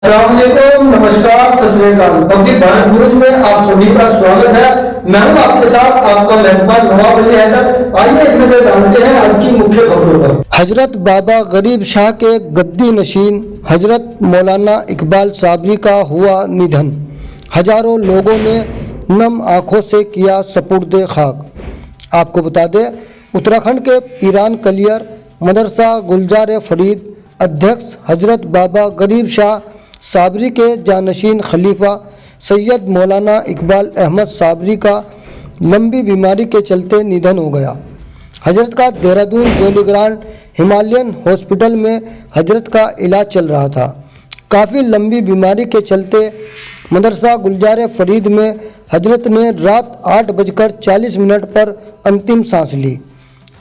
अस्सलामुअलैकुम, नमस्कार, सत श्री अकाल। पब्लिक भारत न्यूज में आप सभी का स्वागत है। मैं हूं आपके साथ आपका मेजबान नवाब अली हैदर। आइए एक नजर डालते हैं आज की मुख्य खबरों पर। हजरत बाबा गरीब शाह के गद्दी नशीन हजरत मौलाना इकबाल साबरी का हुआ निधन। हजारों लोगों ने नम आंखों से किया सपुर्दे खाक। आपको बता दें, उत्तराखंड के पीरान कलियर मदरसा गुलजार फरीद अध्यक्ष हजरत बाबा गरीब शाह साबरी के जानशीन खलीफा सैयद मौलाना इकबाल अहमद साबरी का लंबी बीमारी के चलते निधन हो गया। हजरत का देहरादून जोलीग्रांट हिमालयन हॉस्पिटल में हजरत का इलाज चल रहा था। काफ़ी लंबी बीमारी के चलते मदरसा गुलजार फरीद में हजरत ने रात 8:40 पर अंतिम सांस ली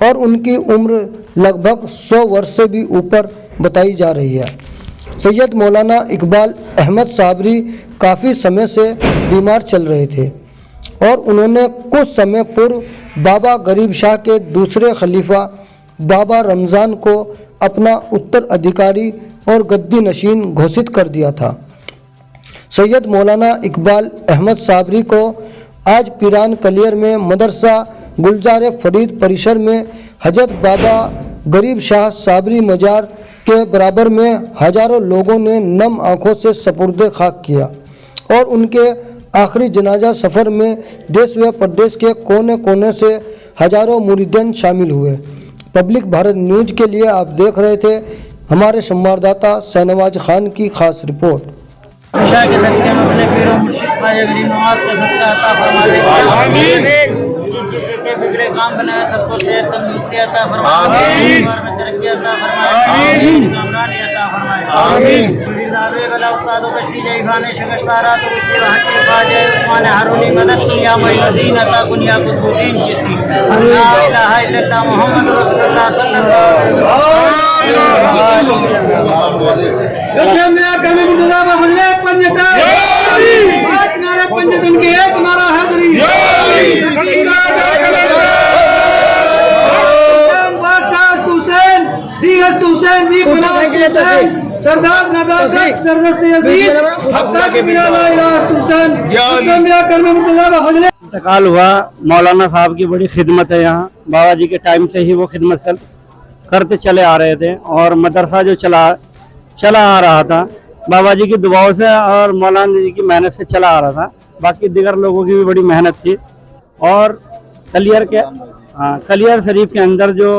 और उनकी उम्र लगभग 100 वर्ष से भी ऊपर बताई जा रही है। सैयद मौलाना इकबाल अहमद साबरी काफ़ी समय से बीमार चल रहे थे और उन्होंने कुछ समय पूर्व बाबा गरीब शाह के दूसरे खलीफा बाबा रमज़ान को अपना उत्तराधिकारी और गद्दी नशीन घोषित कर दिया था। सैयद मौलाना इकबाल अहमद साबरी को आज पीरान कलियर में मदरसा गुलजार फरीद परिसर में हजरत बाबा गरीब शाह साबरी मजार के बराबर में हजारों लोगों ने नम आंखों से सपुर्दे खाक किया और उनके आखिरी जनाजा सफ़र में देश व प्रदेश के कोने कोने से हजारों मुरीदीन शामिल हुए। पब्लिक भारत न्यूज के लिए आप देख रहे थे हमारे संवाददाता शहनवाज खान की खास रिपोर्ट। फिक्रे काम बनाया, सबको सेहत तंदुरुस्ती अता फरमाए, तरक्की अता फरमाए, कामरानी अता फरमाए। आमीन। गुलजारे वाला उस्तादों का सीजे खाने शगस्तारा तो उसके हक फाजे उस्मान हारूनी मदद दुनिया महीदीन अता दुनिया कुतुबीन चिती। ला इलाहा इल्लल्लाह मुहम्मद रसूलुल्लाह सल्लल्लाहु अलैहि वसल्लम। जब मैं कभी मुर्तजा बहले पंजता आज नारा पंजतन के एक नारा हाजिरी सरदार इंतकाल हुआ। मौलाना साहब की बड़ी खिदमत है यहाँ। बाबा जी के टाइम से ही वो खिदमत करते चले आ रहे थे और मदरसा जो चला आ रहा था बाबा जी की दुआओं से और मौलाना जी की मेहनत से चला आ रहा था। बाकी दिगर लोगों की भी बड़ी मेहनत थी और कलियर शरीफ के अंदर जो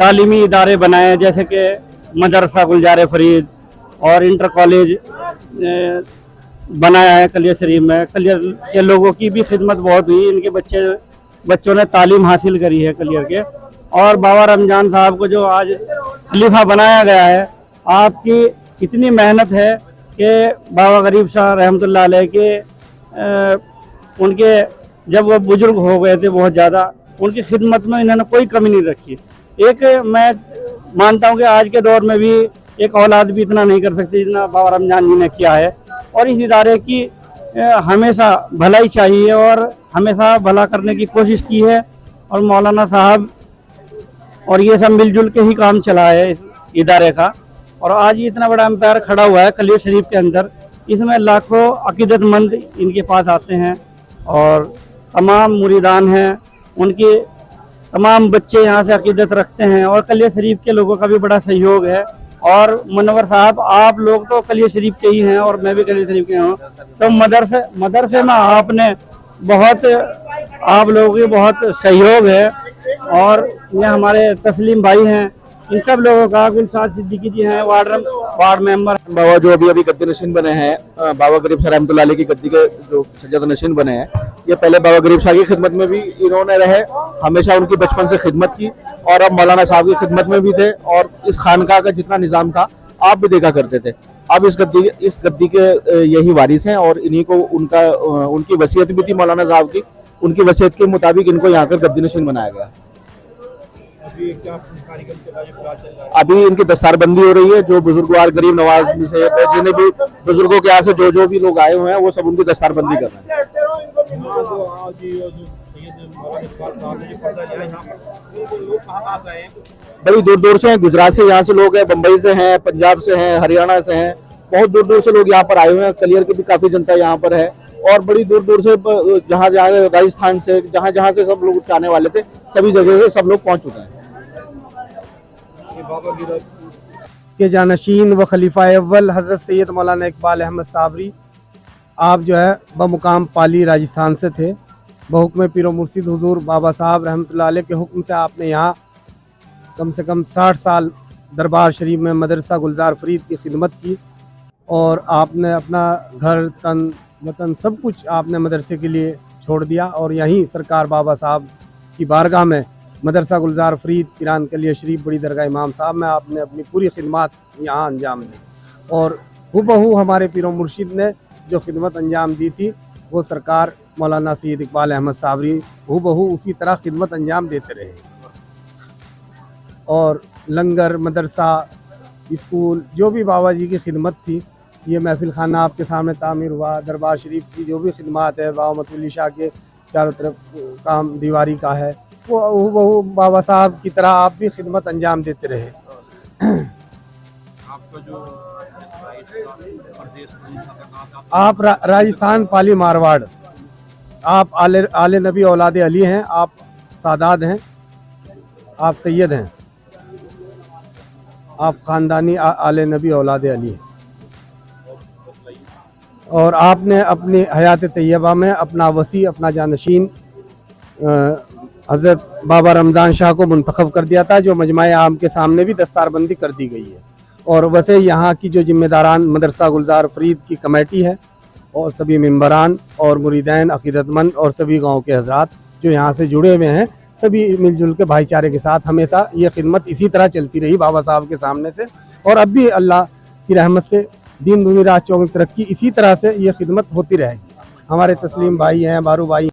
तालीमी इदारे बनाए जैसे कि मदरसा गुलजार फरीद और इंटर कॉलेज बनाया है कलियर शरीफ में। कलियर के लोगों की भी खिदमत बहुत हुई। इनके बच्चों ने तालीम हासिल करी है कलियर के। और बाबा रमजान साहब को जो आज खलीफा बनाया गया है, आपकी इतनी मेहनत है कि बाबा गरीब शाह रहमतुल्लाह अलैह के उनके जब वो बुजुर्ग हो गए थे बहुत ज़्यादा, उनकी खिदमत में इन्होंने कोई कमी नहीं रखी। एक मैं मानता हूँ कि आज के दौर में भी एक औलाद भी इतना नहीं कर सकती जितना बाबा रमजान जी ने किया है। और इस इदारे की हमेशा भलाई चाहिए और हमेशा भला करने की कोशिश की है और मौलाना साहब और ये सब मिलजुल के ही काम चला है इस इदारे का। और आज ये इतना बड़ा एम्पायर खड़ा हुआ है कलियर शरीफ के अंदर, इसमें लाखों अकीदतमंद इनके पास आते हैं और तमाम मुरीदान हैं, उनके तमाम बच्चे यहाँ से अकीदत रखते हैं और कलियर शरीफ के लोगों का भी बड़ा सहयोग है। और मुनव्वर साहब, आप लोग तो कलियर शरीफ के ही हैं और मैं भी कलियर शरीफ के हूँ, तो मदरसे में आपने आप लोगों की बहुत सहयोग है। और ये हमारे तस्लीम भाई हैं, इन सब लोगों का, गुलशाद सिद्दीकी जी हैं वार्ड मेंबर। बाबा जो अभी गद्दी नशीन बने हैं, बाबा गरीब शाह रहमतुल्लाह अलैह की गद्दी के जो सज्जद नशीन बने हैं, ये पहले बाबा गरीब शाह की खिदमत में भी इन्होंने रहे, हमेशा उनकी बचपन से खिदमत की और अब मौलाना साहब की खिदमत में भी थे। और इस खानकाह का जितना निज़ाम था आप भी देखा करते थे। अब इस गद्दी के यही वारिस हैं और इन्हीं को उनकी वसीयत भी थी मौलाना साहब की, उनकी वसीयत के मुताबिक इनको यहाँ कर गद्दी नशीन बनाया गया। अभी इनकी दस्तारबंदी हो रही है। जो बुजुर्गवार गरीब नवाज में से जिन्हें भी बुजुर्गों के यहाँ से जो भी लोग आए हुए हैं वो सब उनकी दस्तारबंदी कर रहे हैं। बड़ी दूर दूर से हैं, गुजरात से यहाँ से लोग हैं, बम्बई से हैं, पंजाब से हैं, हरियाणा से हैं बहुत दूर दूर से लोग यहाँ पर आए हुए हैं। कलियर की भी काफी जनता यहाँ पर है और बड़ी दूर दूर से जहाँ जहाँ राजस्थान से जहाँ जहाँ से सब लोग आने वाले थे, सभी जगह से सब लोग पहुंच चुके हैं। के जानशीन व खलीफा अव्वल हज़रत सैयद मौलाना इकबाल अहमद साबरी, आप जो है बमुकाम पाली राजस्थान से थे। बहुक्म पीरो मुर्शिद हुजूर बाबा साहब रहमतुल्लाह अलैह के हुक्म से आपने यहाँ कम से कम 60 साल दरबार शरीफ में मदरसा गुलजार फरीद की खिदमत की और आपने अपना घर तन वतन सब कुछ आपने मदरसे के लिए छोड़ दिया और यहीं सरकार बाबा साहब की बारगाह में मदरसा गुलजार फरीद पिरान कलिया शरीफ बड़ी दरगाह इमाम साहब में आपने अपनी पूरी खिदमत यहाँ अंजाम दी और हुबहू हमारे पीरो मुर्शिद ने जो खिदमत अंजाम दी थी वो सरकार मौलाना सैयद इकबाल अहमद साबरी हुबहू उसी तरह खिदमत अंजाम देते रहे और लंगर मदरसा स्कूल जो भी बाबा जी की खिदमत थी, ये महफिल खाना आपके सामने तामीर हुआ, दरबार शरीफ की जो भी खिदमत है, बाबा मतुल्ली शाह के चारों तरफ काम दीवारी का है, वो बाबा साहब की तरह आप भी खिदमत अंजाम देते रहे। आपका जो आप राजस्थान पाली मारवाड़, आप आले नबी औलाद अली हैं, आप सादात हैं, आप सैयद हैं, आप ख़ानदानी आले नबी औलाद अली हैं और आपने अपनी हयात तैयबा में अपना वसी अपना जानशीन हज़रत बाबा रमज़ान शाह को मुंतखब कर दिया था, जो मजमा आम के सामने भी दस्तारबंदी कर दी गई है। और वैसे यहाँ की जो जिम्मेदारान मदरसा गुलजार फरीद की कमेटी है और सभी मेंबरान और मुरीदैन अकीदतमंद और सभी गाँव के हजरात जो यहाँ से जुड़े हुए हैं, सभी मिलजुल के भाईचारे के साथ हमेशा ये खिदमत इसी तरह चलती रही बाबा साहब के सामने से और अब भी अल्लाह की रहमत से दीन दुनी रात चौगुनी तरक्की इसी तरह से ये खिदमत होती रहेगी। हमारे तस्लीम भाई हैं, बारू भाई